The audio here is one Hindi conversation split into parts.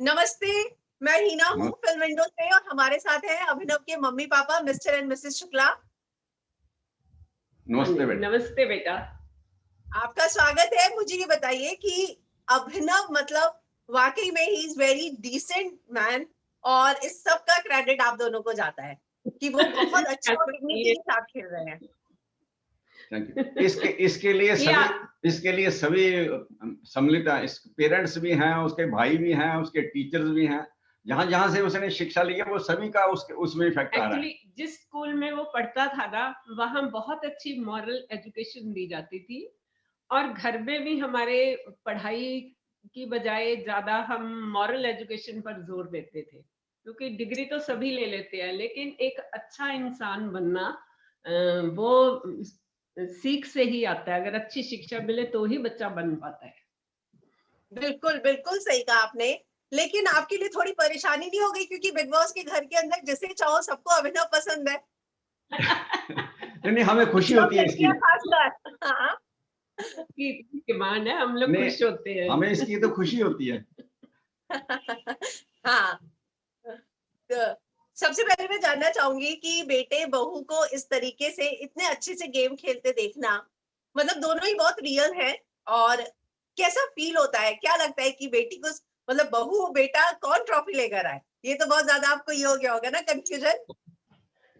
नमस्ते, मैं हीना हूँ नमस्ते। फिल्म विंडो से और हमारे साथ हैं अभिनव के mummy papa mister and Mrs Shukla. नमस्ते बेटा। नमस्ते बेटा। आपका स्वागत है। मुझे ये बताइए कि अभिनव मतलब वाकई में ही इज वेरी डिसेंट मैन और इस सब का क्रेडिट आप दोनों को जाता है कि वो बहुत अच्छा और डिग्निटी के साथ खेल रहे हैं। Thank you. इसके लिए सभी सम्मिलित हैं, इस पेरेंट्स भी हैं, उसके भाई भी हैं, उसके टीचर्स भी हैं, जहां से उसने शिक्षा ली है वो सभी का उसमें इफेक्ट आ रहा है। एक्चुअली जिस स्कूल में वो पढ़ता था ना, वहाँ बहुत अच्छी मॉरल एजुकेशन दी जाती थी और घर में भी हमारे पढ़ाई की बजाय ज्यादा हम मॉरल एजुकेशन पर जोर देते थे, क्योंकि डिग्री तो सभी ले लेते हैं, लेकिन एक अच्छा इंसान बनना वो सीख से ही आता है। अगर अच्छी शिक्षा मिले तो ही बच्चा बन पाता है। बिल्कुल बिल्कुल सही कहा आपने। लेकिन आपके लिए थोड़ी परेशानी नहीं हो गई क्योंकि बिग बॉस के घर के अंदर जिसे चाहो सबको अभिनव पसंद है। नहीं, हमें खुशी होती है इसकी। खासकर हाँ। की डिमांड है, हम लोग खुश होते हैं। हमें इसकी तो खुशी होती है। हाँ, तो सबसे पहले मैं जानना चाहूंगी कि बेटे बहू को इस तरीके से इतने अच्छे से गेम खेलते देखना, मतलब दोनों ही बहुत रियल हैं और कैसा फील होता है? क्या लगता है कि बेटी को मतलब बहू बेटा कौन ट्रॉफी लेकर आए? ये तो बहुत ज्यादा आपको ये हो गया होगा ना कंफ्यूजन।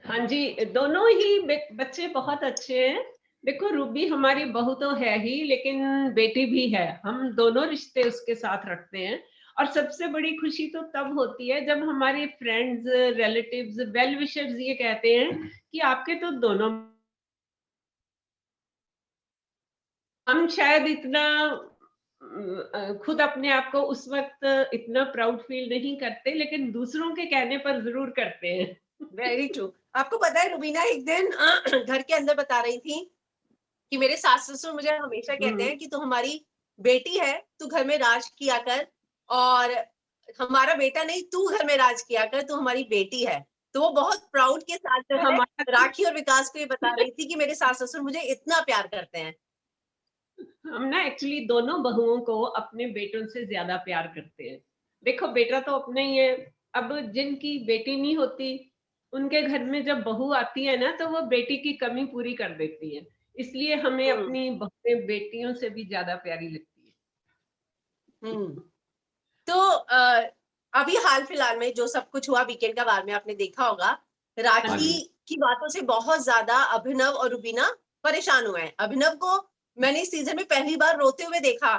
हाँ जी, दोनों ही बच्चे बहुत अच्छे हैं। देखो, रूबी हमारी बहू तो है ही, लेकिन बेटी भी है। हम दोनों रिश्ते उसके साथ रखते हैं और सबसे बड़ी खुशी तो तब होती है जब हमारे फ्रेंड्स, रिलेटिव्स, वेल विशर्स ये कहते हैं कि आपके तो दोनों। हम शायद इतना खुद अपने आप को उस वक्त इतना प्राउड फील नहीं करते, लेकिन दूसरों के कहने पर जरूर करते हैं। Very true. आपको पता है रुबीना एक दिन घर के अंदर बता रही थी कि मेरे सास ससुर मुझे हमेशा कहते हैं कि तू हमारी बेटी है, तू घर में राज किया कर, और हमारा बेटा नहीं, तू घर में राज किया कर, तू हमारी बेटी है। तो वो बहुत प्राउड के साथ जो है राखी और विकास को ये बता रही थी कि मेरे सास ससुर मुझे इतना प्यार करते हैं। हम ना एक्चुअली दोनों बहुओं को अपने बेटों से ज्यादा प्यार करते हैं। देखो, बेटा तो अपने ही है। अब जिनकी बेटी नहीं होती, उनके घर में जब बहू आती है ना, तो वो बेटी की कमी पूरी कर देती है। इसलिए हमें अपनी बहुएं बेटियों से भी ज्यादा प्यारी लगती है। तो अभी हाल फिलहाल में जो सब कुछ हुआ वीकेंड का बारे में आपने देखा होगा। राखी की बातों से बहुत ज्यादा अभिनव और रुबीना परेशान हुए हैं। अभिनव को मैंने इस सीजन में पहली बार रोते हुए देखा।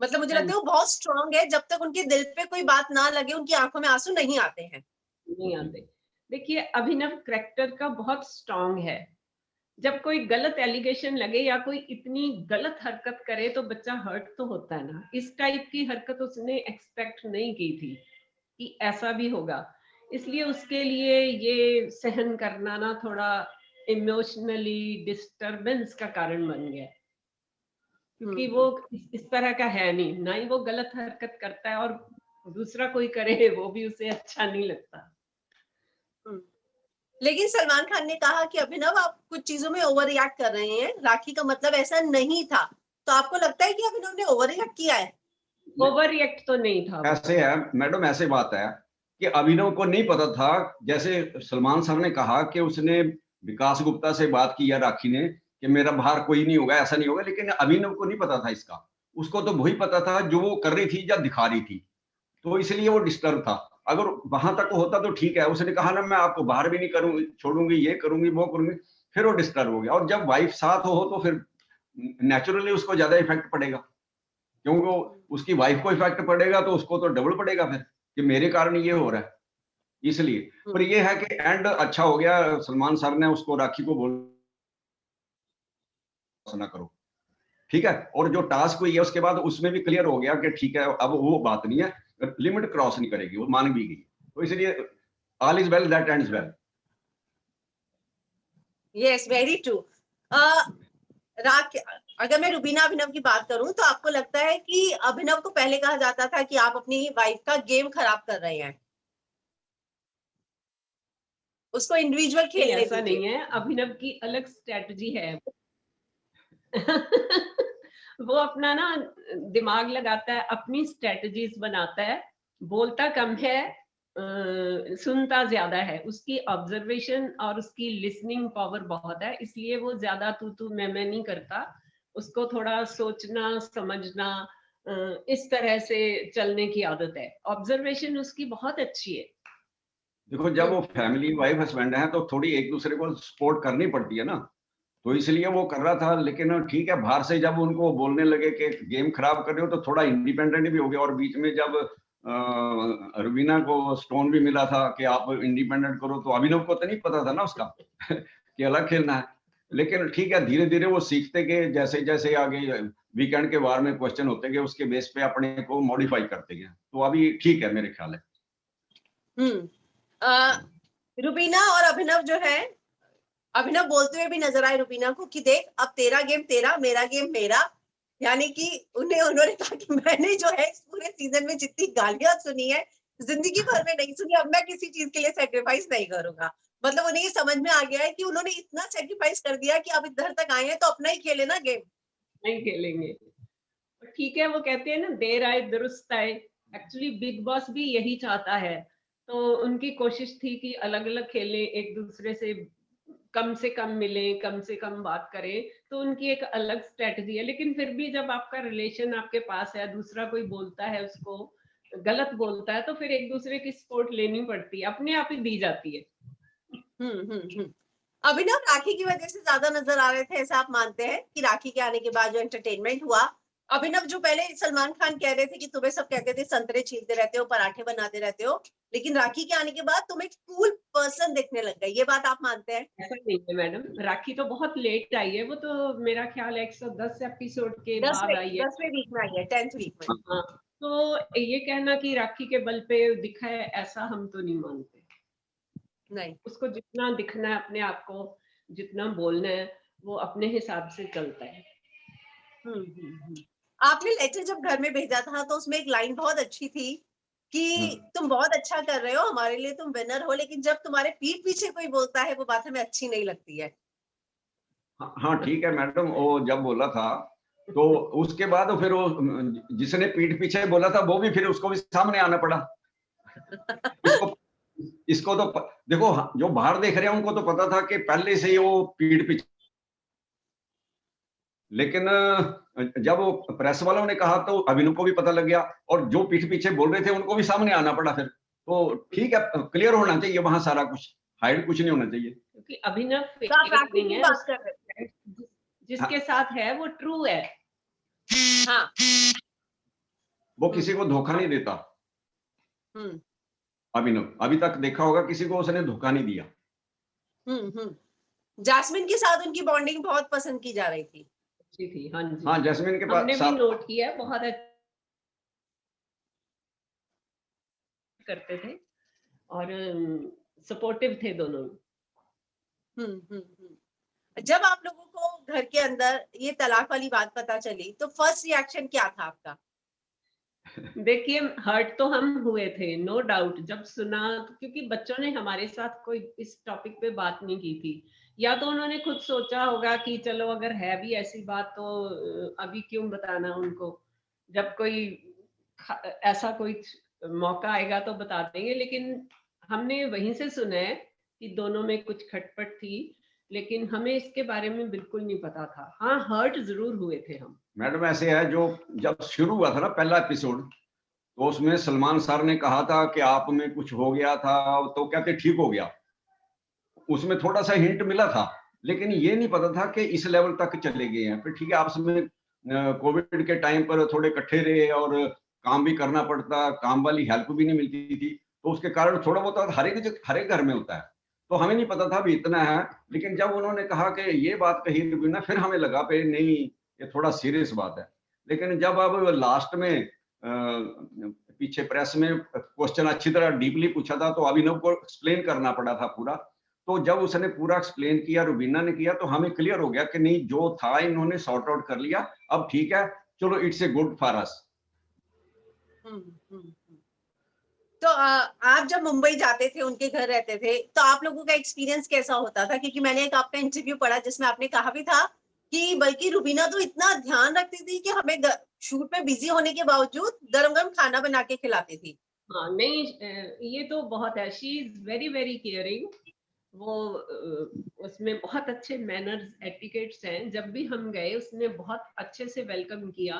मतलब मुझे लगता है वो बहुत स्ट्रांग है, जब तक उनके दिल पे कोई बात ना लगे उनकी आंखों में आंसू नहीं आते हैं। नहीं आते। देखिए, अभिनव कैरेक्टर का बहुत स्ट्रांग है। जब कोई गलत एलिगेशन लगे या कोई इतनी गलत हरकत करे तो बच्चा हर्ट तो होता है ना। इस टाइप की हरकत उसने एक्सपेक्ट नहीं की थी कि ऐसा भी होगा। इसलिए उसके लिए ये सहन करना ना थोड़ा इमोशनली डिस्टरबेंस का कारण बन गया, क्योंकि वो इस तरह का है नहीं, ना ही वो गलत हरकत करता है और दूसरा कोई करे वो भी उसे अच्छा नहीं लगता। लेकिन सलमान खान ने कहा कि अभिनव आप कुछ चीजों में ओवर रिएक्ट कर रहे हैं, राखी का मतलब ऐसा नहीं था। तो आपको लगता है कि अभिनव ने ओवर रिएक्ट किया है? ओवर रिएक्ट तो नहीं था। ऐसे है मैडम, ऐसे बात है कि अभिनव को नहीं पता था। जैसे सलमान सर ने कहा कि उसने विकास गुप्ता से बात की है राखी ने कि मेरा बाहर कोई नहीं होगा, ऐसा नहीं होगा, लेकिन अभिनव को नहीं पता था इसका। उसको तो वही पता था जो वो कर रही थी या दिखा रही थी, तो इसलिए वो डिस्टर्ब था। अगर वहां तक होता तो ठीक है, उसने कहा ना मैं आपको बाहर भी नहीं करूंगी, छोड़ूंगी, ये करूंगी, वो करूंगी, फिर वो डिस्टर्ब हो गया। और जब वाइफ साथ हो तो फिर नेचुरली उसको ज्यादा इफेक्ट पड़ेगा, क्योंकि उसकी वाइफ को इफेक्ट पड़ेगा तो उसको तो डबल पड़ेगा फिर कि मेरे कारण ये हो रहा है। इसलिए पर ये है कि एंड अच्छा हो गया। सलमान सर ने उसको राखी को बोल ना करो, ठीक है। और जो टास्क हुई है उसके बाद उसमें भी क्लियर हो गया कि ठीक है अब वो बात नहीं है, लिमिट क्रॉस नहीं करेगी, वो मान भी गई। तो इसलिए all is well that ends well. Yes, very true. अगर मैं रुबीना अभिनव की बात करूं तो आपको लगता है कि अभिनव को पहले कहा जाता था कि आप अपनी वाइफ का गेम खराब कर रहे हैं, उसको इंडिविजुअल खेलने ऐसा दीजिए। नहीं है, अभिनव की अलग स्ट्रेटजी है। वो अपना ना दिमाग लगाता है, अपनी स्ट्रेटजीज बनाता है बोलता कम है, सुनता ज्यादा है। उसकी ऑब्जर्वेशन और उसकी लिसनिंग पावर बहुत है, इसलिए वो ज्यादा तू मैं नहीं करता। उसको थोड़ा सोचना समझना इस तरह से चलने की आदत है। ऑब्जर्वेशन उसकी बहुत अच्छी है। देखो जब वो फैमिली वाइफ हस्बैंड है तो थोड़ी एक दूसरे को सपोर्ट करनी पड़ती है ना, तो इसलिए वो कर रहा था। लेकिन ठीक है, बाहर से जब उनको बोलने लगे कि गेम खराब कर रहे हो तो थोड़ा इंडिपेंडेंट भी हो गया। और बीच में जब रुबीना को स्टोन भी मिला था कि आप इंडिपेंडेंट करो, तो अभिनव को तो नहीं पता था ना उसका कि अलग खेलना है। लेकिन ठीक है, धीरे धीरे वो सीखते गए, जैसे जैसे आगे वीकेंड के बार में क्वेश्चन होते गए, उसके बेस पे अपने को मॉडिफाई करते गए। तो अभी ठीक है मेरे ख्याल है। रुबीना और अभिनव जो है, अभिनव बोलते हुए भी नजर आए रुबीना को कि देख अब तेरा गेम तेरा, मेरा गेम मेरा। यानी कि उन्होंने कहा कि मैंने जो है इस पूरे सीजन में जितनी गालियां सुनी है जिंदगी भर में नहीं सुनी, अब मैं किसी चीज के लिए सेक्रीफाइस नहीं करूंगा। मतलब उन्हें ये समझ में आ गया है कि उन्होंने इतना सेक्रीफाइस कर दिया कि अब इधर तक आए हैं तो अपना ही खेले ना गेम। नहीं खेलेंगे, ठीक है। वो कहते हैं ना, देर आए दुरुस्त आए। एक्चुअली बिग बॉस भी यही चाहता है। तो उनकी कोशिश थी कि अलग अलग खेलें, एक दूसरे से कम मिले, कम से कम बात करें। तो उनकी एक अलग स्ट्रेटजी है। लेकिन फिर भी जब आपका रिलेशन आपके पास है, दूसरा कोई बोलता है, उसको गलत बोलता है, तो फिर एक दूसरे की सपोर्ट लेनी पड़ती है, अपने आप ही दी जाती है। अभिनव राखी की वजह से ज्यादा नजर आ रहे थे, ऐसा आप मानते हैं कि राखी के आने के बाद जो एंटरटेनमेंट हुआ, अभिनव जो पहले सलमान खान कह रहे थे कि तुम्हें सब कहते थे संतरे छीलते रहते हो, पराठे बनाते रहते हो, लेकिन राखी के आने के बाद तुम एक कूल पर्सन दिखने लग गए, ये बात आप मानते हैं? ऐसा नहीं है मैडम, राखी तो बहुत लेट आई है। वो तो मेरा ख्याल है 110 एपिसोड के बाद आई है। 10वें वीक में आई है, 10th वीक में। हाँ, तो ये कहना कि राखी के बल पे दिखा है, ऐसा हम तो नहीं मानते। नहीं, उसको जितना दिखना है, अपने आप को जितना बोलना है, वो अपने हिसाब से चलता है। आपने लेटर जब घर में भेजा था तो उसमें एक लाइन बहुत अच्छी थी कि तुम बहुत अच्छा कर रहे हो, हमारे लिए तुम विनर हो, लेकिन जब तुम्हारे पीठ पीछे कोई बोलता है वो बात हमें अच्छी नहीं लगती है। हाँ ठीक है मैडम, वो जब बोला था तो उसके बाद फिर वो जिसने पीठ पीछे बोला था वो भी फिर उसको भी सामने आना पड़ा। इसको तो देखो, जो बाहर देख रहे हैं उनको तो पता था कि पहले से ही वो पीठ पीछे, लेकिन जब वो प्रेस वालों ने कहा तो अभिनव को भी पता लग गया, और जो पीठ पीछे बोल रहे थे उनको भी सामने आना पड़ा फिर। तो ठीक है, क्लियर होना चाहिए वहां सारा कुछ, हाइड कुछ नहीं होना चाहिए। क्योंकि अभिनव फेक नहीं है, बात कर रहे हैं जिसके साथ है वो ट्रू है। हाँ, वो किसी को धोखा नहीं देता। अभिनव अभी तक देखा होगा किसी को उसने धोखा नहीं दिया। जैस्मिन के साथ उनकी बॉन्डिंग बहुत पसंद की जा रही थी। थी, हाँ जी। हाँ, जैस्मिन के पास हमने भी नोट किया, बहुत करते थे और सपोर्टिव थे दोनों। जब आप लोगों को घर के अंदर ये तलाक वाली बात पता चली तो फर्स्ट रिएक्शन क्या था आपका? देखिए, हर्ट तो हम हुए थे, नो डाउट, जब सुना, क्योंकि बच्चों ने हमारे साथ कोई इस टॉपिक पे बात नहीं की थी। या तो उन्होंने खुद सोचा होगा कि चलो अगर है भी ऐसी बात तो अभी क्यों बताना उनको, जब कोई ऐसा कोई मौका आएगा तो बता देंगे। लेकिन हमने वहीं से सुना है कि दोनों में कुछ खटपट थी, लेकिन हमें इसके बारे में बिल्कुल नहीं पता था। हाँ, हर्ट जरूर हुए थे हम। मैडम ऐसे है, जो जब शुरू हुआ था ना पहला एपिसोड, तो उसमें सलमान सर ने कहा था कि आप में कुछ हो गया था, तो कहते ठीक हो गया। उसमें थोड़ा सा हिंट मिला था, लेकिन ये नहीं पता था कि इस लेवल तक चले गए हैं। फिर ठीक है, आपस में कोविड के टाइम पर थोड़े इकट्ठे रहे और काम भी करना पड़ता, काम वाली हेल्प भी नहीं मिलती थी, तो उसके कारण थोड़ा बहुत हर एक घर में होता है। तो हमें नहीं पता था भी इतना है। लेकिन जब उन्होंने कहा कि ये बात कही ना, फिर हमें लगा पे नहीं, ये थोड़ा सीरियस बात है। लेकिन जब अब लास्ट में पीछे प्रेस में क्वेश्चन अच्छी तरह डीपली पूछा था, तो अभिनव को एक्सप्लेन करना पड़ा था पूरा। तो जब उसने पूरा एक्सप्लेन किया, रुबीना ने किया, तो हमें क्लियर हो गया कि नहीं, जो था इन्होंने सॉर्ट आउट कर लिया, अब ठीक है, चलो it's a good for us. तो आप जब मुंबई जाते थे, उनके घर रहते थे, तो आप लोगों का एक्सपीरियंस कैसा होता था? क्योंकि मैंने एक आपका इंटरव्यू पढ़ा जिसमें आपने कहा भी था कि बल्कि रुबीना तो इतना ध्यान रखती थी कि हमें शूट में बिजी होने के बावजूद गरम गरम खाना बना के खिलाती थी। हाँ नहीं, ये तो बहुत है, she is very very caring. वो उसमें बहुत अच्छे मैनर्स एटिकेट्स हैं। जब भी हम गए उसने बहुत अच्छे से वेलकम किया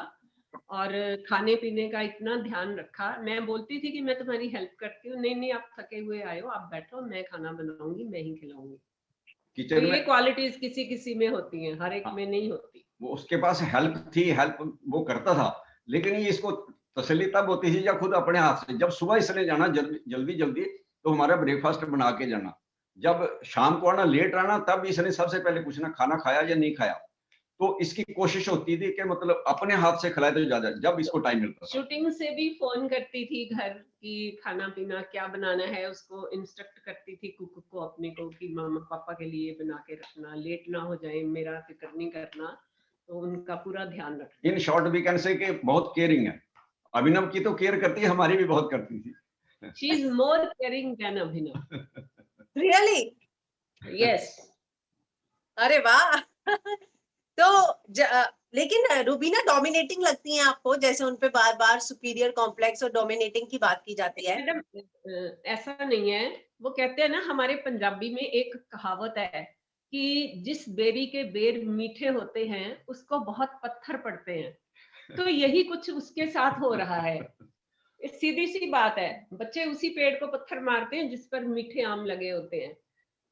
और खाने पीने का इतना ध्यान रखा। मैं बोलती थी कि मैं तुम्हारी हेल्प करती हूँ, नहीं नहीं आप थके हुए आए हो, आप बैठो, मैं खाना बनाऊंगी, मैं ही खिलाऊंगी। तो किचन ये में क्वालिटीज किसी किसी में होती हैं, हर एक में नहीं होती। वो उसके पास हेल्प थी, हेल्प वो करता था, लेकिन ये इसको तसल्ली तब होती थी जब खुद अपने हाथ से, जब सुबह इसने जाना जल्दी जल्दी तो हमारा ब्रेकफास्ट बना के जाना, जब शाम को आना लेट आना तब इसने सबसे पहले पूछना खाना खाया या नहीं खाया। तो इसकी कोशिश होती थी कि मतलब अपने हाथ से खिलाए तो ज्यादा, जब इसको टाइम मिलता था। शूटिंग से भी फोन करती थी घर की, खाना पीना क्या बनाना है, उसको इंस्ट्रक्ट करती थी कुक को अपने को कि मामा पापा के लिए बना के रखना, लेट ना हो जाए, मेरा फिक्र नहीं करना, तो उनका पूरा ध्यान रखना। In short we can say कि बहुत केयरिंग है। अभिनव की तो केयर करती है, हमारी भी बहुत करती थी। She is more caring than Abhinav. Really? Yes. अरे वाह। तो लेकिन रूबीना डोमिनेटिंग लगती हैं आपको, जैसे उनपे बार बार सुपीरियर कॉम्प्लेक्स और डोमिनेटिंग की बात की जाती है? मैडम ऐसा नहीं है। वो कहते हैं ना, हमारे पंजाबी में एक कहावत है कि जिस बेरी के बेर मीठे होते हैं उसको बहुत पत्थर पड़ते हैं। तो यही कुछ उसके साथ हो रहा है। सीधी सी बात है, बच्चे उसी पेड़ को पत्थर मारते हैं जिस पर मीठे आम लगे होते हैं।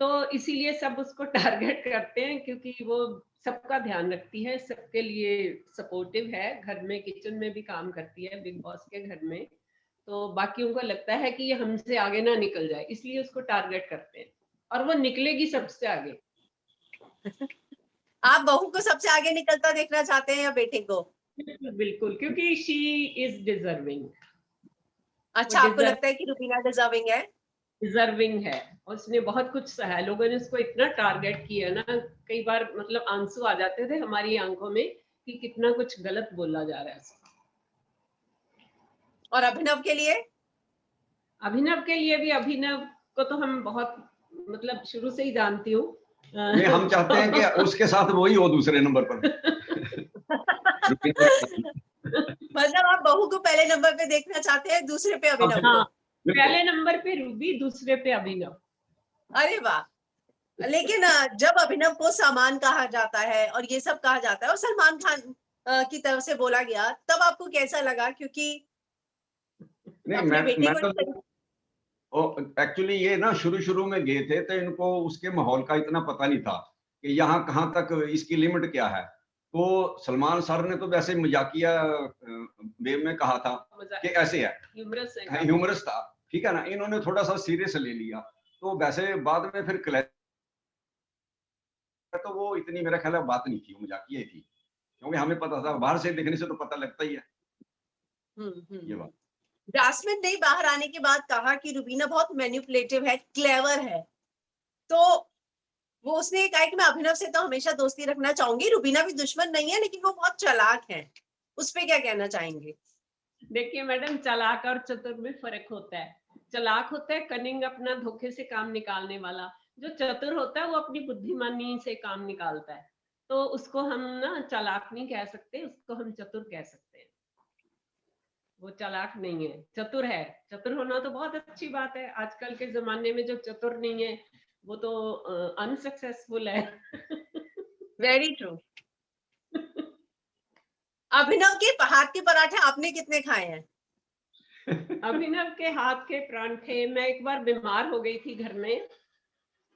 तो इसीलिए सब उसको टारगेट करते हैं, क्योंकि वो सबका ध्यान रखती है, सबके लिए सपोर्टिव है, घर में किचन में भी काम करती है बिग बॉस के घर में। तो बाकियों को लगता है कि ये हमसे आगे ना निकल जाए, इसलिए उसको टारगेट करते हैं, और वो निकलेगी सबसे आगे। आप बहू को सबसे आगे निकलता देखना चाहते हैं या बेटे को? बिल्कुल, क्योंकि शी इज डिजर्विंग। अच्छा, आपको लगता है कि रूबीना डिजर्विंग है? डिजर्विंग है। उसने बहुत कुछ सहा, लोगों ने उसको इतना टारगेट किया ना, कई बार मतलब आंसू आ जाते थे हमारी आंखों में कि कितना कुछ गलत बोला जा रहा है। और अभिनव के लिए? अभिनव के लिए भी, अभिनव को तो हम बहुत मतलब शुरू से ही जानती हूँ। ये हम चाहते हैं कि उसके साथ वही हो दूसरे नंबर पर। मतलब आप बहू को पहले नंबर पे देखना चाहते हैं, दूसरे पे अभिनव को? हाँ, पहले नंबर पे रूबी, दूसरे पे अभिनव। अरे वाह। लेकिन जब अभिनव को सामान कहा जाता है और ये सब कहा जाता है और सलमान खान की तरफ से बोला गया, तब आपको कैसा लगा? क्योंकि नहीं अपने बेटे मैं को तो एक्चुअली ये ना शुरू शुरू में गए थे तो इनको उसके माहौल का इतना पता नहीं था कि यहाँ कहाँ तक इसकी लिमिट क्या है। तो सलमान सर ने तो वैसे मजाकिया वे में कहा था कि ऐसे है, ह्यूमरस था, ठीक है ना। इन्होंने थोड़ा सा सीरियस ले लिया, तो वैसे बाद में फिर तो वो इतनी मेरा ख्याल है बात नहीं थी, वो मजाकिया ही थी, क्योंकि हमें पता था, बाहर से देखने से तो पता लगता ही है ये बात। जास्मिन ने बाहर आने के बाद कहा कि रूबीना बहुत मैनिपुलेटिव है, क्लेवर है, तो वो उसने कहा कि मैं अभिनव से तो हमेशा दोस्ती रखना चाहूंगी, रूबीना भी दुश्मन नहीं है, लेकिन वो बहुत चालाक है। उस पे क्या कहना चाहेंगे? देखिए मैडम, चालाक और चतुर में फर्क होता है। चालाक होता है कनिंग, अपना धोखे से काम निकालने वाला। जो चतुर होता है वो अपनी बुद्धिमानी से काम निकालता है। तो उसको हम ना चालाक नहीं कह सकते, उसको हम चतुर कह सकते हैं। वो चालाक नहीं है, चतुर है। चतुर होना तो बहुत अच्छी बात है। आजकल के जमाने में जो चतुर नहीं है वो तो अनसक्सेसफुल है। Very true. अभिनव के हाथ के पराठे आपने कितने खाए हैं? अभिनव के हाथ के परांठे, मैं एक बार बीमार हो गई थी घर में,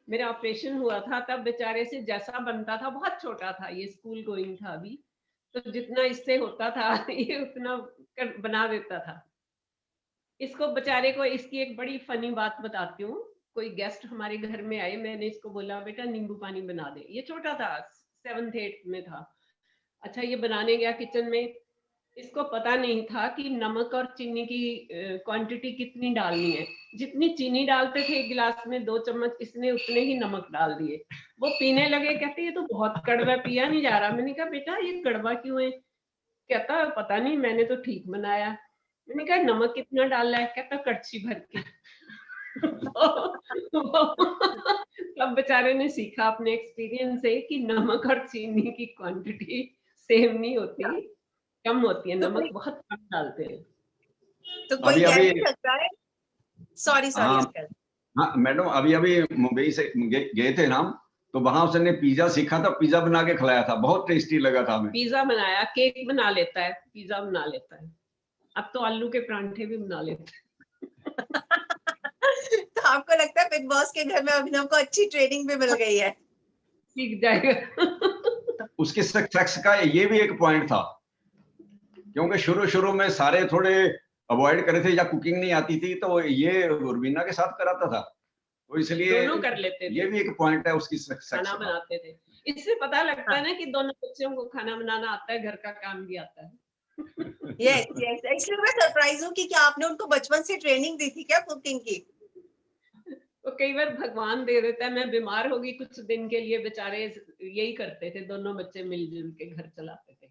मेरा ऑपरेशन हुआ था, तब बेचारे से जैसा बनता था, बहुत छोटा था, ये स्कूल गोइंग था अभी, तो जितना इससे होता था ये उतना बना देता था। इसको बेचारे को, इसकी एक बड़ी फनी बात बताती हूँ। कोई गेस्ट हमारे घर में आए, मैंने इसको बोला बेटा नींबू पानी बना दे। ये छोटा था, 7th 8th में था। अच्छा, ये बनाने गया किचन में, इसको पता नहीं था कि नमक और चीनी की क्वांटिटी कितनी डालनी है। जितनी चीनी डालते थे एक गिलास में 2 चम्मच, इसने उतने ही नमक डाल दिए। वो पीने लगे, कहते ये तो बहुत कड़वा, पिया नहीं जा रहा। मैंने कहा बेटा ये कड़वा क्यों है? कहता पता नहीं, मैंने तो ठीक बनाया। मैंने कहा नमक कितना डालना है? कहता कड़छी भर के। तब बेचारे ने सीखा अपने एक्सपीरियंस से कि नमक और चीनी की क्वांटिटी सेम नहीं होती, कम होती है, तो नमक बहुत कम डालते हैं। तो कोई अभी कह अभी नहीं सकता है। सॉरी हाँ अंकल। हाँ मैडम, अभी अभी मुंबई से गए थे ना हम, तो वहां उसने पिज्जा सीखा था, पिज्जा बना के खिलाया था, बहुत टेस्टी लगा था हमें। पिज्जा बनाया, केक बना लेता है, पिज्जा बना लेता है, अब तो आलू के परांठे भी बना लेता है। तो आपको लगता है बिग बॉस के घर में अभिनव को अच्छी ट्रेनिंग भी मिल गई है? सीख जाएगा। उसके सक्सेस का ये भी एक पॉइंट था, क्योंकि शुरू शुरू में सारे थोड़े अवॉइड करे थे या कुकिंग नहीं आती थी, तो ये रुबीना के साथ कराता था, तो इसलिए दोनों कर लेते थे, ये भी एक पॉइंट है उसकी सक्सेस खाना का। बनाते थे। इससे पता लगता है हाँ। ना कि दोनों बच्चों को खाना बनाना आता है, घर का काम भी आता है। यस यस, एक्चुअली मैं सरप्राइज हूँ कि क्या आपने उनको बचपन से ट्रेनिंग दी थी क्या कुकिंग की? तो कई बार भगवान दे देता है, मैं बीमार होगी कुछ दिन के लिए, बेचारे यही करते थे, दोनों बच्चे मिलजुल के घर चलाते थे।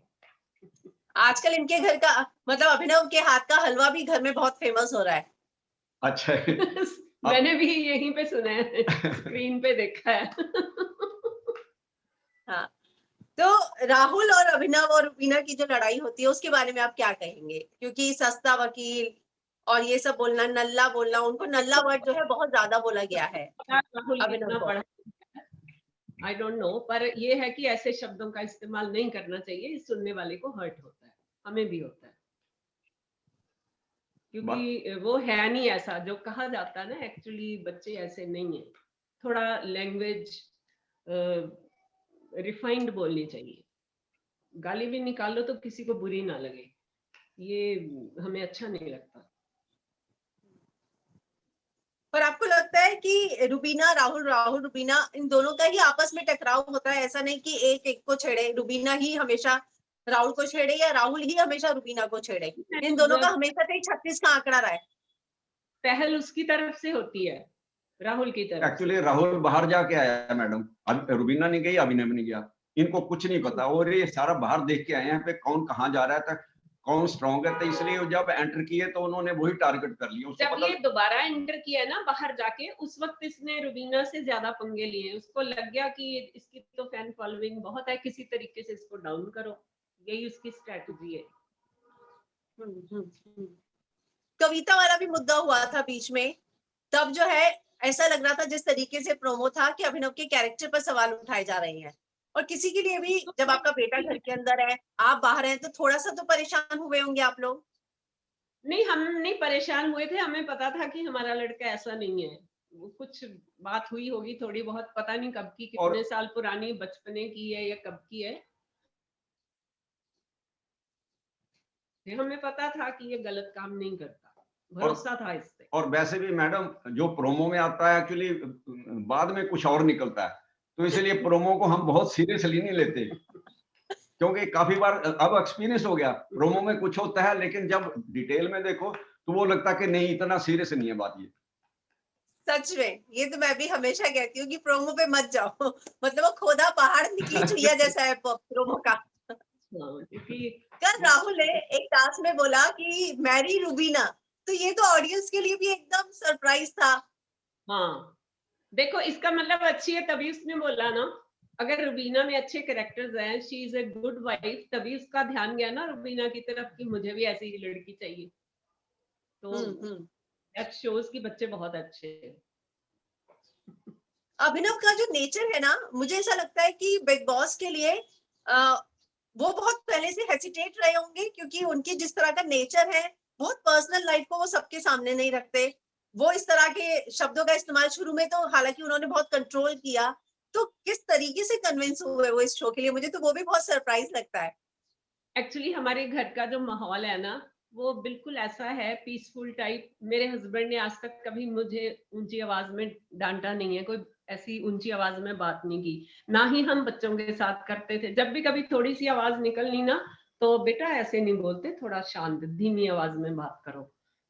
आजकल इनके घर का मतलब अभिनव के हाथ का हलवा भी घर में बहुत फेमस हो रहा है। अच्छा है। मैंने भी यहीं पे सुना है, स्क्रीन पे देखा है। हाँ, तो राहुल और अभिनव और रुबीना की जो लड़ाई होती है उसके बारे में आप क्या कहेंगे? क्योंकि सस्ता वकील और ये सब बोलना, नल्ला बोलना, उनको नल्ला वर्ड जो है बहुत ज्यादा बोला गया है राहुल अभिनव कितना को। पढ़ा, आई डोंट नो, पर ये है कि ऐसे शब्दों का इस्तेमाल नहीं करना चाहिए, सुनने वाले को हर्ट होता है, हमें भी होता है, क्योंकि वो है नहीं ऐसा जो कहा जाता है ना, एक्चुअली बच्चे ऐसे नहीं है, थोड़ा लैंग्वेज रिफाइंड बोलनी चाहिए, गाली भी निकालो तो किसी को बुरी ना लगे, ये हमें अच्छा नहीं लगता। पर आपको लगता है कि रुबीना राहुल, राहुल रुबीना, इन दोनों का ही आपस में टकराव होता है? ऐसा नहीं कि एक एक को छेड़े, रुबीना ही हमेशा राहुल को छेड़े या राहुल ही हमेशा रुबीना को छेड़े? इन दोनों का हमेशा से 36 का आंकड़ा रहा है। पहल उसकी तरफ से होती है, राहुल की तरफ से। एक्चुअली राहुल बाहर जाके आया है मैडम, अब रुबीना नहीं गई, अभिनव नहीं गया, इनको कुछ नहीं पता, और ये सारा बाहर देख के आए हैं पे कौन कहाँ जा रहा है, तक कौन स्ट्रॉन्ग है, तो इसलिए जब एंटर किए तो उन्होंने वही टारगेट कर लिया, उसको जब पता। ये दोबारा एंटर किया ना बाहर जाके, उस वक्त इसने रुबीना से ज्यादा पंगे लिए, उसको लग गया कि इसकी तो फैन फॉलोइंग बहुत है, किसी तरीके से इसको डाउन करो, यही उसकी स्ट्रेटजी है। कविता वाला भी मुद्दा हुआ था बीच में, तब जो है ऐसा लग रहा था जिस तरीके से प्रोमो था कि अभिनव के कैरेक्टर पर सवाल उठाए जा रहे हैं, और किसी के लिए भी जब आपका बेटा घर के अंदर है, आप बाहर हैं, तो थोड़ा सा तो परेशान हुए होंगे आप लोग। नहीं, हम नहीं परेशान हुए थे, हमें पता था कि हमारा लड़का ऐसा नहीं है, वो कुछ बात हुई होगी थोड़ी बहुत, पता नहीं कब की, कितने साल पुरानी, बचपने की है या कब की है, हमें पता था कि ये गलत काम नहीं करता, भरोसा था इस पे। और वैसे भी मैडम जो प्रोमो में आता है एक्चुअली बाद में कुछ और निकलता है, तो इसलिए प्रोमो को हम बहुत सीरियसली नहीं लेते, क्योंकि काफी बार अब एक्सपीरियंस हो गया, प्रोमो में कुछ होता है लेकिन जब डिटेल में देखो तो वो लगता कि नहीं, इतना सीरियस नहीं है बात ये। सच में, ये तो मैं भी हमेशा कहती हूँ कि प्रोमो पे मत जाओ। मतलब वो खोदा पहाड़ निकली चुईया जैसा है प्रोमो का। क्योंकि कल राहुल ने एक टास्क में बोला कि मैरी रुबीना, तो ये तो ऑडियंस के लिए भी एकदम सरप्राइज था। हाँ, देखो इसका मतलब अच्छी है तभी उसने बोला ना, अगर रुबीना में अच्छे कैरेक्टर्स हैं, she is a good wife, तभी उसका ध्यान गया ना रुबीना की तरफ कि मुझे भी ऐसी ही लड़की चाहिए, तो दैट शोज कि बच्चे बहुत अच्छे हैं। अभिनव का जो नेचर है ना, मुझे ऐसा लगता है कि बिग बॉस के लिए वो बहुत पहले से हेसिटेट रहे होंगे, क्योंकि उनकी जिस तरह का नेचर है, बहुत पर्सनल लाइफ को वो सबके सामने नहीं रखते, वो इस तरह के शब्दों का इस्तेमाल शुरू में तो हालांकि उन्होंने बहुत कंट्रोल किया, तो किस तरीके से कन्विंस हुए वो इस शो के लिए, मुझे तो वो भी बहुत सरप्राइज लगता है। एक्चुअली हमारे घर का जो माहौल है ना, वो बिल्कुल ऐसा है, पीसफुल टाइप। मेरे हस्बैंड ने आज तक कभी मुझे ऊंची आवाज में डांटा नहीं है, कोई ऐसी ऊंची आवाज में बात नहीं की, ना ही हम बच्चों के साथ करते थे। जब भी कभी थोड़ी सी आवाज निकलनी ना, तो बेटा ऐसे नहीं बोलते, थोड़ा शांत धीमी आवाज में बात करो।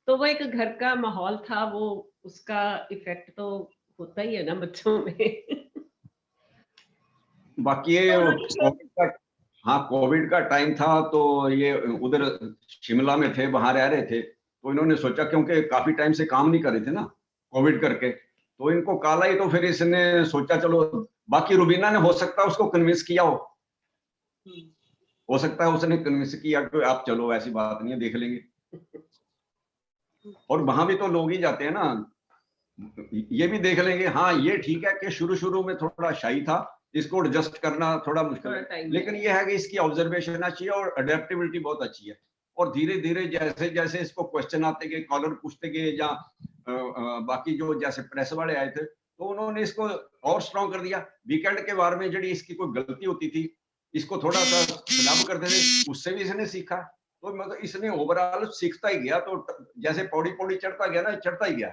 तो वो एक घर का माहौल था, वो उसका इफेक्ट तो होता ही है ना बच्चों में। बाकी ये तो उन्होंने शेयर कोविड का, हाँ कोविड का टाइम था, तो ये उधर शिमला में थे, वहां रह रहे थे, तो इन्होंने सोचा, क्योंकि काफी टाइम से काम नहीं कर रहे थे ना कोविड करके, तो इनको काला ही, तो फिर इसने सोचा चलो, बाकी रुबीना ने हो सकता है उसको कन्विंस किया हो सकता है उसने कन्विंस किया कि आप चलो, ऐसी बात नहीं है, देख लेंगे। और वहां भी तो लोग ही जाते हैं ना, ये भी देख लेंगे हाँ ये ठीक है कि शुरू शुरू में थोड़ा शाई था, इसको एडजस्ट करना थोड़ा मुश्किल थोड़ा है, टाइम लेकिन ये है कि इसकी ऑब्जर्वेशन अच्छी है और अडेप्टेबिलिटी बहुत अच्छी है। और धीरे धीरे जैसे जैसे इसको क्वेश्चन आते गए, कॉलर पूछते गए, या बाकी जो जैसे प्रेस वाले आए थे तो उन्होंने इसको और स्ट्रॉन्ग कर दिया। वीकेंड के बार में जड़ी इसकी कोई गलती होती थी, इसको थोड़ा सा स्नब करते थे, उससे भी इसने सीखा। तो मतलब इसने ओवरऑल सीखता ही गया, तो जैसे पौड़ी पौड़ी चढ़ता गया ना, चढ़ता ही गया।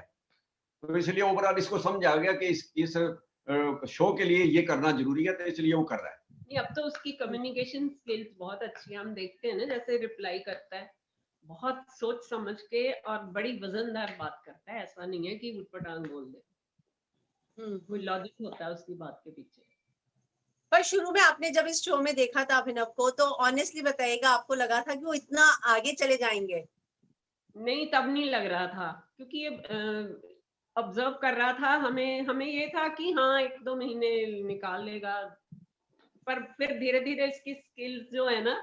तो इसलिए ओवरऑल इसको समझ आ गया कि इस शो के लिए ये करना जरूरी है, तो इसलिए वो कर रहा है। नहीं, अब तो उसकी कम्युनिकेशन स्किल्स बहुत अच्छी है। हम देखते हैं ना, जैसे रिप्लाई करता है, बहुत सोच समझ के और बड़ी वजनदार बात करता है। ऐसा नहीं है कि उटपटांग बोल दे, कोई लॉजिक होता है उसकी बात के पीछे। पर शुरू में आपने जब इस शो में देखा था अभिनव को, तो ऑनेस्टली बताइएगा, आपको लगा था कि वो इतना आगे चले जाएंगे? नहीं, तब नहीं लग रहा था, क्योंकि ये ऑब्जर्व कर रहा था। हमें ये था कि हाँ 1-2 महीने निकाल लेगा, पर फिर धीरे धीरे इसकी स्किल्स जो है ना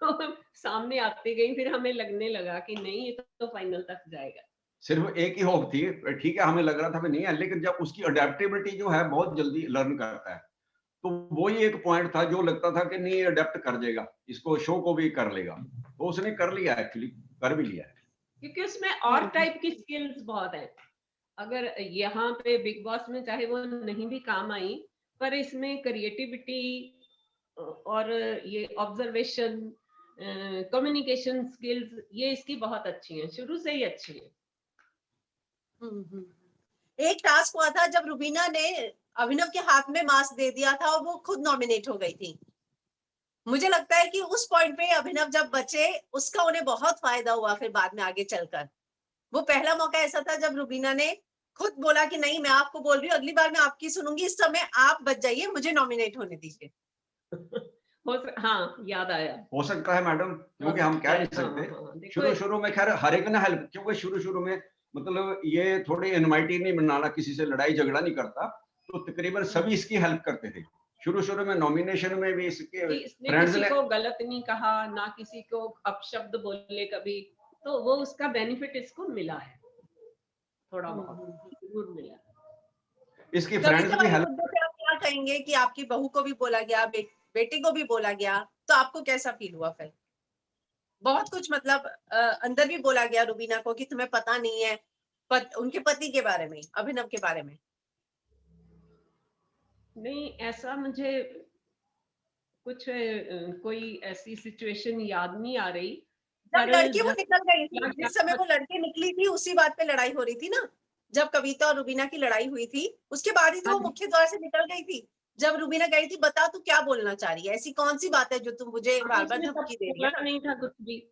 सामने आती गई। फिर हमें लगने लगा कि नहीं, ये तो फाइनल तक जाएगा। सिर्फ एक ही होप थी, ठीक है हमें लग रहा था कि नहीं है, लेकिन जब उसकी अडेप्टेबिलिटी जो है बहुत जल्दी लर्न करता है, तो वो ही एक पॉइंट था जो लगता था कि नहीं अडेप्ट कर जाएगा, इसको शो को भी कर लेगा। तो उसने कर लिया, एक्चुअली कर भी लिया है। क्योंकि उसमें और टाइप की स्किल्स बहुत है। अगर यहाँ पे बिग बॉस में चाहे वो नहीं भी काम आई, पर इसमें क्रिएटिविटी और ये ऑब्जर्वेशन, कम्युनिकेशन स्किल्स, ये इसकी बहुत अच्छी हैं, शुरू से ही अच्छी है। एक टास्क हुआ था जब रुबीना ने अभिनव के हाथ में मास्क दे दिया था और वो खुद नॉमिनेट हो गई थी। मुझे लगता है कि उस पॉइंट पे अभिनव जब बचे, उसका उन्हें बहुत फायदा हुआ फिर बाद में आगे चलकर। वो पहला मौका ऐसा था जब रुबीना ने खुद बोला कि नहीं, मैं आपको बोल रही हूँ, अगली बार मैं आपकी सुनूंगी, इस समय आप बच जाइए, मुझे नॉमिनेट होने दीजिए। हाँ, याद आया। हो सकता है मैडम, क्योंकि हम कह नहीं सकते। शुरू शुरू में खैर हर एक ने हेल्प, क्योंकि शुरू शुरू में मतलब ये थोड़ी इनवाइटी नहीं बनाना, किसी से लड़ाई झगड़ा नहीं करता, तो तकरीबन सभी इसकी हेल्प करते थे। शुरू शुरू में नॉमिनेशन में भी इसके फ्रेंड्स ने किसी को गलत नहीं कहा, ना किसी को अपशब्द बोले कभी, तो वो उसका बेनिफिट इसको मिला है, थोड़ा बहुत जरूर मिला। इसकी फ्रेंड्स भी हेल्प। आप क्या कहेंगे कि आपकी बहू को भी बोला गया, बेटे को भी बोला गया, तो आपको कैसा फील हुआ फिर? बहुत कुछ मतलब अंदर भी बोला गया रुबीना को कि तुम्हें पता नहीं है उनके पति के बारे में, अभिनव के बारे में। नहीं, ऐसा मुझे कुछ कोई ऐसी सिचुएशन याद नहीं आ रही। जब लड़की वो निकल गई थी, जिस समय वो लड़की निकली थी, उसी बात पे लड़ाई हो रही थी ना, जब कविता और रुबीना की लड़ाई हुई थी, उसके बाद ही तो वो मुख्य द्वार से निकल गई थी। जब रुबीना गई थी, बता तू क्या बोलना चाह रही है, ऐसी कौन सी बात है जो तुम मुझे बार बार धमकी दे रही है? नहीं था कुछ भी।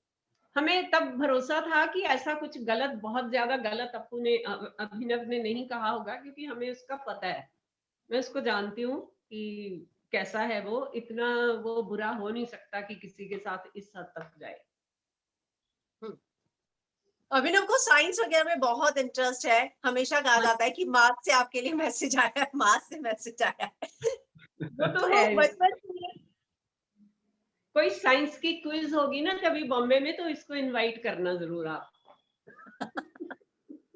हमें तब भरोसा था कि ऐसा कुछ गलत, बहुत ज्यादा गलत अभिनव ने नहीं कहा होगा, क्योंकि हमें उसका पता है। मैं उसको जानती हूँ कि कैसा है वो, इतना वो बुरा हो नहीं सकता कि किसी के साथ इस हद तक जाए। अभिनव को साइंस वगैरह में बहुत इंटरेस्ट है, हमेशा कहा जाता है कि मार्स से आपके लिए मैसेज आया है, मार्स से मैसेज आया है। वो तो है। बचपन से कोई साइंस की क्विज होगी ना कभी बॉम्बे में, तो इसको इनवाइट करना जरूर आप।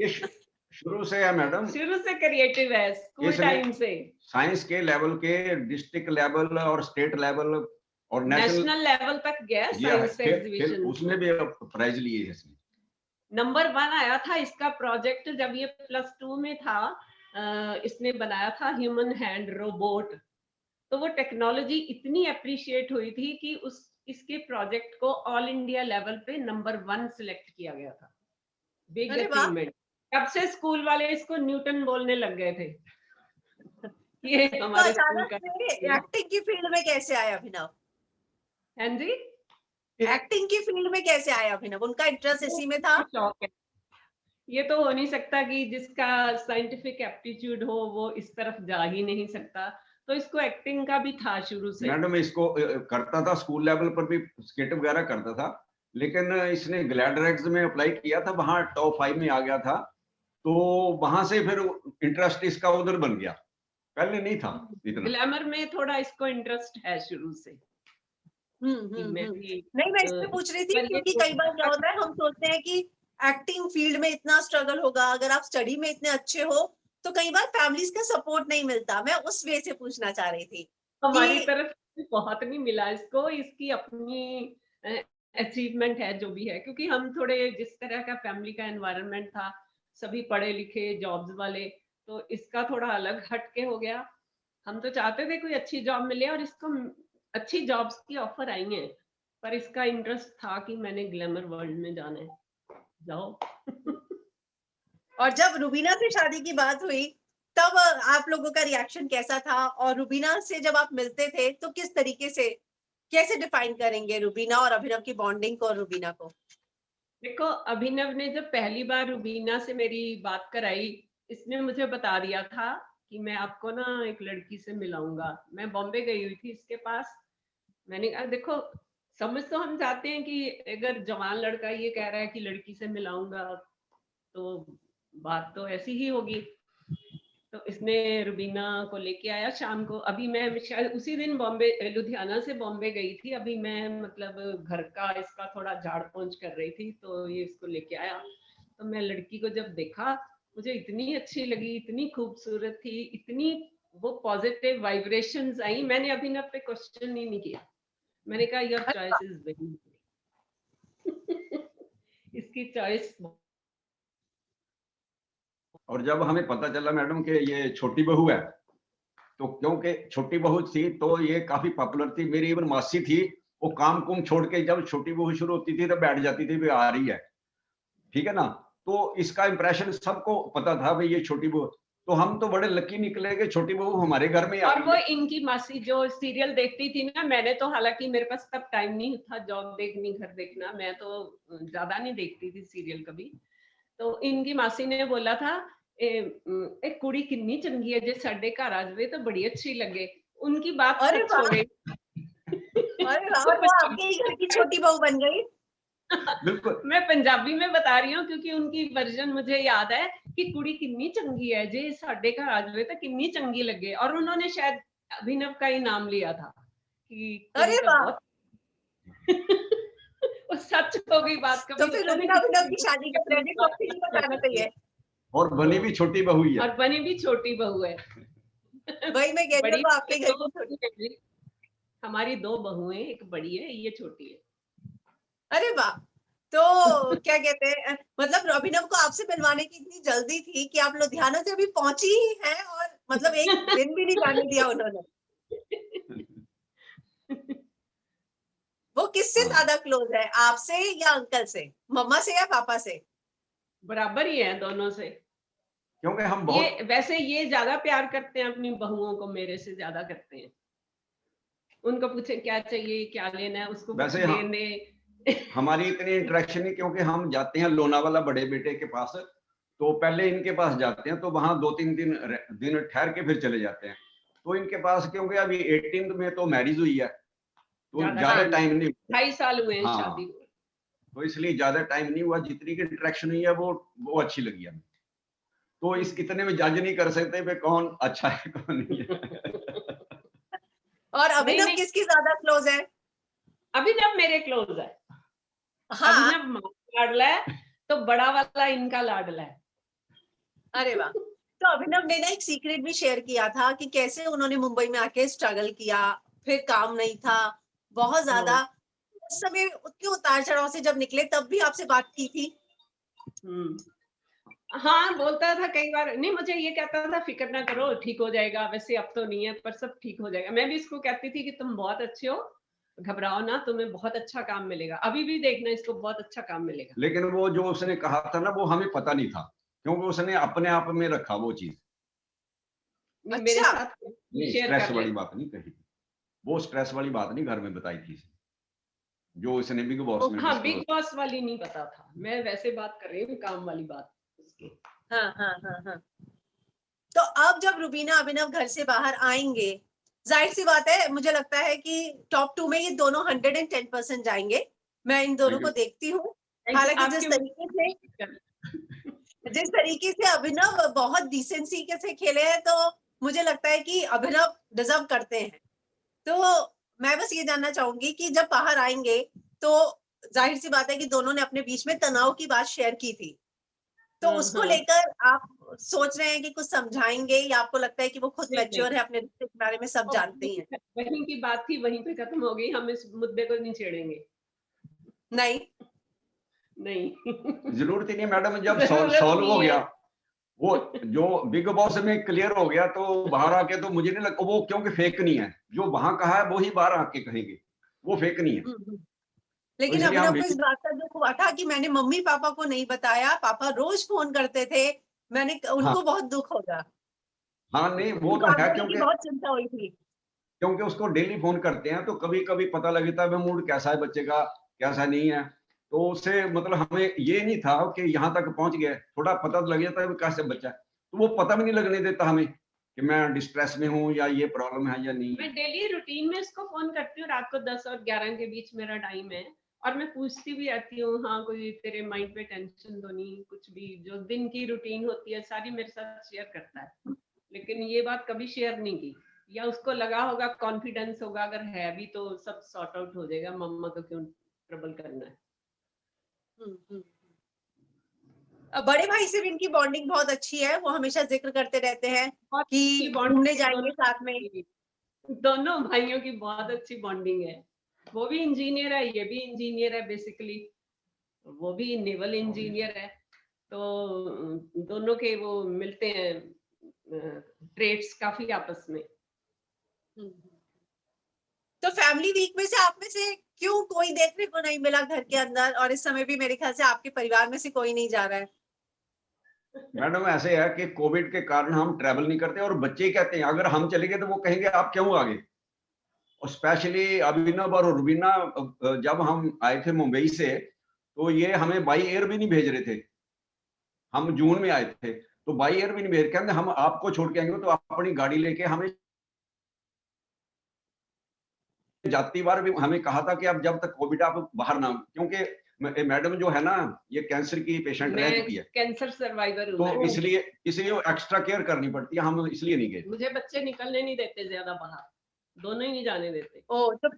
ये शुरू से है मैडम, शुरू से क्रिएटिव है, स्कूल टाइम से। साइंस के लेवल के डिस्ट्रिक्ट लेवल और स्टेट लेवल और नेशनल लेवल तक गया साइंस एग्जीबिशन, उसमें भी प्राइज लिए है इसने। नंबर 1 आया था इसका प्रोजेक्ट जब ये +2 में था। इसने बनाया था ह्यूमन हैंड रोबोट। तो वो टेक्नोलॉजी इतनी अप्रिशिएट हुई थी कि इसके प्रोजेक्ट को ऑल इंडिया लेवल पे नंबर 1 सिलेक्ट किया गया था। Big achievement. तब से स्कूल वाले इसको न्यूटन बोलने लग गए थे। ये हमारे स्कूल का। एक्टिंग की फील्ड में कैसे आया अभिनव? हाँ जी, एक्टिंग की फील्ड में कैसे आया अभिनव? उनका इंटरेस्ट इसी में था? शौक है। ये तो हो नहीं सकता कि जिसका साइंटिफिक एप्टीट्यूड हो वो इस तरफ जा ही नहीं सकता, तो इसको एक्टिंग का भी था शुरू से। मैडम इसको करता था, स्कूल लेवल पर भी स्किट वगैरह करता था, लेकिन इसने ग्लैडरेक्स में अप्लाई किया था, वहां टॉप 5 में आ गया था, तो वहां से फिर इंटरेस्ट इसका उधर बन गया, पहले नहीं था इतना। ग्लैमर में थोड़ा इसको इंटरेस्ट है शुरू से। नहीं, मैं इसलिए पूछ रही थी क्योंकि कई बार क्या होता है, हम सोचते हैं कि एक्टिंग फील्ड में इतना स्ट्रगल होगा, अगर आप स्टडी में इतने अच्छे हो तो कई बार फैमिलीज का सपोर्ट नहीं मिलता। मैं उस वे से पूछना चाह रही थी हमारी कि तरफ से बहुत नहीं मिला इसको, इसकी अपनी अचीवमेंट है जो भी है, क्योंकि हम थोड़े जिस तरह का फैमिली का एनवायरनमेंट था, सभी पढ़े लिखे जॉब्स वाले, तो इसका थोड़ा अलग हटके हो गया। हम तो चाहते थे कोई अच्छी जॉब मिले, और इसको अच्छी जॉब्स की ऑफर आई हैं, पर इसका इंटरेस्ट था कि मैंने ग्लैमर वर्ल्ड में जाना है, जाओ। और जब रुबीना से शादी की बात हुई तब आप लोगों का रिएक्शन कैसा था? और रुबीना से जब आप मिलते थे तो किस तरीके से, कैसे डिफाइन करेंगे रुबीना और अभिनव की बॉन्डिंग को और रुबीना को? देखो, अभिनव ने जब पहली बार रुबीना से मेरी बात कराई, इसने मुझे बता दिया था कि मैं आपको ना एक लड़की से मिलाऊंगा। मैं बॉम्बे गई हुई थी इसके पास। मैंने कहा देखो, समझ तो हम चाहते हैं कि अगर जवान लड़का ये कह रहा है कि लड़की से मिलाऊंगा, तो बात तो ऐसी ही होगी। तो इसने रुबीना को लेके आया शाम को। अभी मैं शायद उसी दिन बॉम्बे, लुधियाना से बॉम्बे गई थी। अभी मैं मतलब घर का इसका थोड़ा झाड़ पोंछ कर रही थी, तो ये इसको लेके आया। तो मैं लड़की को जब देखा, मुझे इतनी अच्छी लगी, इतनी खूबसूरत थी, इतनी वो पॉजिटिव वाइब्रेशंस आई। मैंने अभिनव पे क्वेश्चन ही नहीं किया। मैंने कहा योर चॉइस इज वेरी इसकी चॉइस। और जब हमें पता चला मैडम कि ये छोटी बहू है, तो क्योंकि छोटी बहू थी तो ये काफी पॉपुलर थी। मेरी इवन मासी थी, वो काम कुम छोड़ के जब छोटी बहू शुरू होती थी तो बैठ जाती थी, भी आ रही है, ठीक है ना। तो इसका इंप्रेशन सबको पता था भाई ये छोटी बहू। तो हम तो बड़े लकी निकले कि छोटी बहू हमारे घर में आ और गई वो है। इनकी मासी जो सीरियल देखती थी ना, मैंने तो, हालांकि मेरे पास तब टाइम नहीं था जॉब देखनी, घर देखना, मैं तो ज्यादा नहीं देखती थी सीरियल कभी। तो इनकी मासी ने बोला था, एक कुड़ी कितनी चंगी है, जे साडे घर आ जाए तो बड़ी अच्छी लगे। उनकी बात अरे सच हो वाह, गई। अरे वाह, वो और वो आपके ही घर की छोटी बहू बन गई। बिल्कुल। मैं पंजाबी में बता रही हूँ, क्योंकि उनकी वर्जन मुझे याद है कि कुड़ी कितनी चंगी है, जे साडे घर आ जाए तो कितनी चंगी लगे। और उन्होंने शायद अभिनव का ही नाम लिया था कि कुड़ी अरे तो वाह, बहुत वो सच हो गई बात। तो कभी फिर पता नहीं रुबीना अभिनव किसी की शादी का क्रेडिट तो आपको ही बताना चाहिए। और बनी भी छोटी बहू ही है। और बनी भी छोटी बहू है। वही मैं कह रही हूँ, बड़ी वो आपके घर की छोटी। हमारी दो बहुएं, एक बड़ी है, ये छोटी है। अरे वाह, तो क्या कहते हैं, मतलब अभिनव को आपसे मिलवाने की इतनी जल्दी थी कि आप लुधियाना से अभी पहुंची ही हैं, और मतलब एक दिन भी नहीं जाने दिया उन्होंने। वो किससे हाँ, ज्यादा क्लोज है, आपसे या अंकल से, मम्मा से या पापा से? बराबर ही है दोनों से। क्योंकि हम ये बहुत वैसे ये ज्यादा प्यार करते हैं अपनी बहुओं को, मेरे से ज्यादा करते हैं। उनको पूछे क्या चाहिए, क्या लेना है, उसको कुछ वैसे दे दे। हमारी इतनी इंटरेक्शन नहीं, क्योंकि हम जाते हैं लोनावाला बड़े बेटे के पास, तो पहले इनके पास जाते हैं, तो वहां 2-3 दिन ठहर के फिर चले जाते हैं। तो इनके पास, क्योंकि अभी 18 में तो मैरिज हुई है, तो ज्यादा ज्यादा टाइम टाइम नहीं, नहीं। 2.5 साल हुए हैं शादी हाँ, को। तो इसलिए ज्यादा टाइम नहीं हुआ। जितनी की इंटरेक्शन हुई है वो अच्छी लगी हमें। तो इस इतने में जज नहीं कर सकते कि कौन अच्छा है कौन नहीं है। और नहीं अभिनव नहीं, किसकी ज्यादा क्लोज है? अभिनव मेरे क्लोज है। हाँ। अभिनव मां का लाडला है, तो बड़ा वाला इनका लाडला है। अरे वाह, तो अभिनव ने ना एक सीक्रेट भी शेयर किया था कि कैसे उन्होंने मुंबई में आके स्ट्रगल किया, फिर काम नहीं था बहुत ज्यादा, उस समय उतने उतार चढ़ाव से जब निकले तब भी आपसे बात की थी। हाँ, बोलता था कई बार। नहीं, मुझे ये कहता था फिक्र ना करो, ठीक हो जाएगा, वैसे अब तो नहीं है पर सब ठीक हो जाएगा। मैं भी इसको कहती थी कि तुम बहुत अच्छे हो, घबराओ ना, तुम्हें बहुत अच्छा काम मिलेगा। अभी भी देखना, इसको बहुत अच्छा काम मिलेगा। लेकिन वो जो उसने कहा था ना, वो हमें पता नहीं था, क्योंकि उसने अपने आप में रखा वो चीज। नहीं, मेरे अच्छा, साथ नहीं, शेयर स्ट्रेस कर वाली लेता। बात नहीं कही, वो स्ट्रेस वाली बात नहीं घर में बताई थी जो उसने बिग बॉस में हाँ, बिग डिस्कस। बॉस वाली नहीं पता था, मैं वैसे बात कर रही हूँ, काम वाली बात उसकी। हाँ हाँ हाँ हाँ। तो अब जब रुबीना अभिनव घर से बाहर आएंगे, जाहिर सी बात है, मुझे लगता है कि टॉप 2 में ये दोनों 110% जाएंगे। मैं इन दोनों थैंक को यू। देखती हूँ। थैंक यू, हालांकि आपके जिस तरीके से अभिनव बहुत डिसेंसी के से खेले हैं, तो मुझे लगता है कि अभिनव डिजर्व करते हैं। तो मैं बस ये जानना चाहूंगी कि जब बाहर आएंगे तो जाहिर सी बात है कि दोनों ने अपने बीच में तनाव की बात शेयर की थी, तो उसको हाँ। लेकर आप सोच रहे हैं कि कुछ समझाएंगे, या आपको लगता है कि वो खुद नहीं, मैच्योर है, अपने रिश्ते के बारे में सब और जानती हैं? वहीं की बात थी, वहीं पे खत्म हो गई, हम इस मुद्दे को नहीं छेड़ेंगे। नहीं। नहीं। जरूरत ही नहीं मैडम, जब जरूरत सॉल्व हो नहीं गया, है। वो जो बिग बॉस में क्लियर हो गया, तो बाहर आके तो मुझे नहीं लगता वो, क्योंकि फेक नहीं है, जो वहां कहा है वो ही बाहर आके कहेंगे, वो फेक नहीं है। तो लेकिन इसलिए हम अभिनव को इस बात का दुख हुआ था कि मैंने मम्मी पापा को नहीं बताया, पापा रोज फोन करते थे, हाँ उनको बहुत दुख होगा, हाँ, नहीं वो उनको तो है, आगे की क्योंकि बहुत चिंता हुई थी। उसको डेली फोन करते हैं, तो कभी कभी पता लगता है मूड कैसा है बच्चे का, कैसा नहीं है। तो उससे मतलब हमें ये नहीं था कि यहाँ तक पहुंच गए, थोड़ा पता तो लग जाता है कैसे बच्चा है, तो वो पता भी नहीं लगने देता हमें कि मैं डिस्ट्रेस में हूँ या ये प्रॉब्लम है या नहीं मैं है। डेली रूटीन में इसको फोन करती हूँ, रात को 10 और 11 के बीच मेरा टाइम है, और मैं पूछती भी आती हूँ, हाँ कोई तेरे माइंड पे टेंशन तो नहीं, कुछ भी जो दिन की रूटीन होती है सारी मेरे साथ शेयर करता है, लेकिन ये बात कभी शेयर नहीं की, या उसको लगा होगा, कॉन्फिडेंस होगा, अगर है भी तो सब सॉर्ट आउट हो जाएगा, मम्मा को क्यों ट्रबल करना है। बड़े भाई से भी इनकी बॉन्डिंग बहुत अच्छी है, वो हमेशा जिक्र करते रहते हैं बहुत अच्छी कि बॉन्डिंग घूमने है जाएंगे साथ में। दोनों भाइयों की बहुत अच्छी बॉन्डिंग है। वो भी इंजीनियर है, ये भी इंजीनियर है बेसिकली, वो भी नेवल इंजीनियर है, तो दोनों के वो मिलते हैं ट्रेड्स काफी आपस में। तो फैमिली वीक में से आप में से क्यों कोई देखने को नहीं मिला घर के अंदर, और इस समय भी मेरे ख्याल से आपके परिवार में से कोई नहीं जा रहा है? मैडम ऐसे है कि कोविड के कारण हम ट्रैवल नहीं करते, और बच्चे ही कहते हैं अगर हम चले गए तो वो कहेंगे आप क्यों आ गए। और स्पेशली अभिनव और रुबीना, जब हम आए थे मुंबई से, तो ये हमें बाई एयर भी नहीं भेज रहे थे। हम जून में आए थे, तो बाई एयर भी नहीं भेज, कहते हम आपको छोड़ के आएंगे तो आप अपनी गाड़ी लेके, हमें जाती बार भी हमें कहा था कि अब जब तक कोविड आप बाहर ना, क्योंकि मैडम जो है ना ये कैंसर की पेशेंट रह मैं चुकी है, कैंसर सर्वाइवर हूँ, तो इसलिए वो एक्स्ट्रा केयर करनी पड़ती है, हम इसलिए नहीं गए। मुझे बच्चे निकलने नहीं देते ज्यादा बाहर, दोनों ही नहीं जाने देते। ओ, तो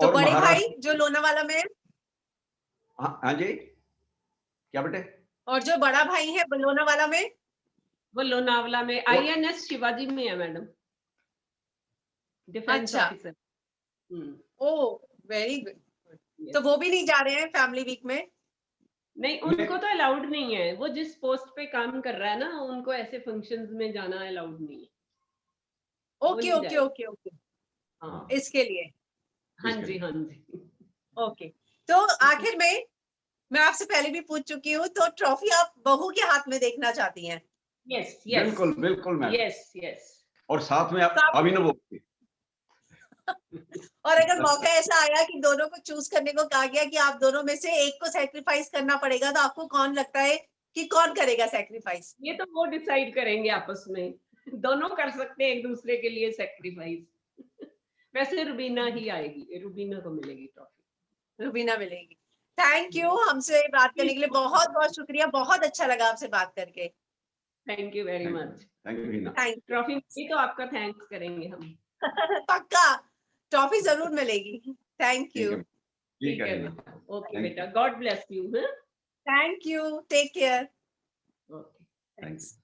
और बड़े भाई महाराष्ट्र, जो लोनावाला में है, हाँ हाँ जी, क्या बेटे? और जो बड़ा भाई है लोनावाला में, वो लोनावला में वो INS शिवाजी में है मैडम, डिफेंस अच्छा, ऑफिसर। ओ वेरी गुड। yes. तो वो भी नहीं जा रहे हैं फैमिली वीक में? नहीं, उनको तो अलाउड नहीं है, वो जिस पोस्ट पे काम कर रहा है ना, उनको ऐसे फंक्शंस में जाना अलाउड नहीं है। ओके ओके ओके ओके, हाँ इसके लिए। हाँ जी, हाँ जी। ओके, तो आखिर में मैं आपसे पहले भी पूछ चुकी हूँ, तो ट्रॉफी आप बहू के हाथ में देखना चाहती हैं? यस यस बिल्कुल बिल्कुल मैम, यस यस। और साथ में तो अभिनव और अगर मौका ऐसा आया कि दोनों को चूज करने को कहा गया कि आप दोनों में से एक को सैक्रिफाइस करना पड़ेगा, तो आपको कौन लगता है कि कौन करेगा सैक्रिफाइस? ये तो वो डिसाइड करेंगे आपस में, दोनों कर सकते हैं एक दूसरे के लिए सेक्रीफाइस। वैसे रुबीना ही आएगी, रुबीना को मिलेगी ट्रॉफी। रुबीना मिलेगी। थैंक यू, हमसे बात करने के लिए बहुत बहुत शुक्रिया, बहुत अच्छा लगा आपसे बात करके। Thank you very much. Thank you Heena. Thank trophy मिली तो आपका थैंक्स करेंगे हम। पक्का, ट्रॉफी जरूर मिलेगी। Thank you. ठीक है हीना। बेटा, ओके Thank बेटा, god bless you. Thank you, take care. Okay, thank you.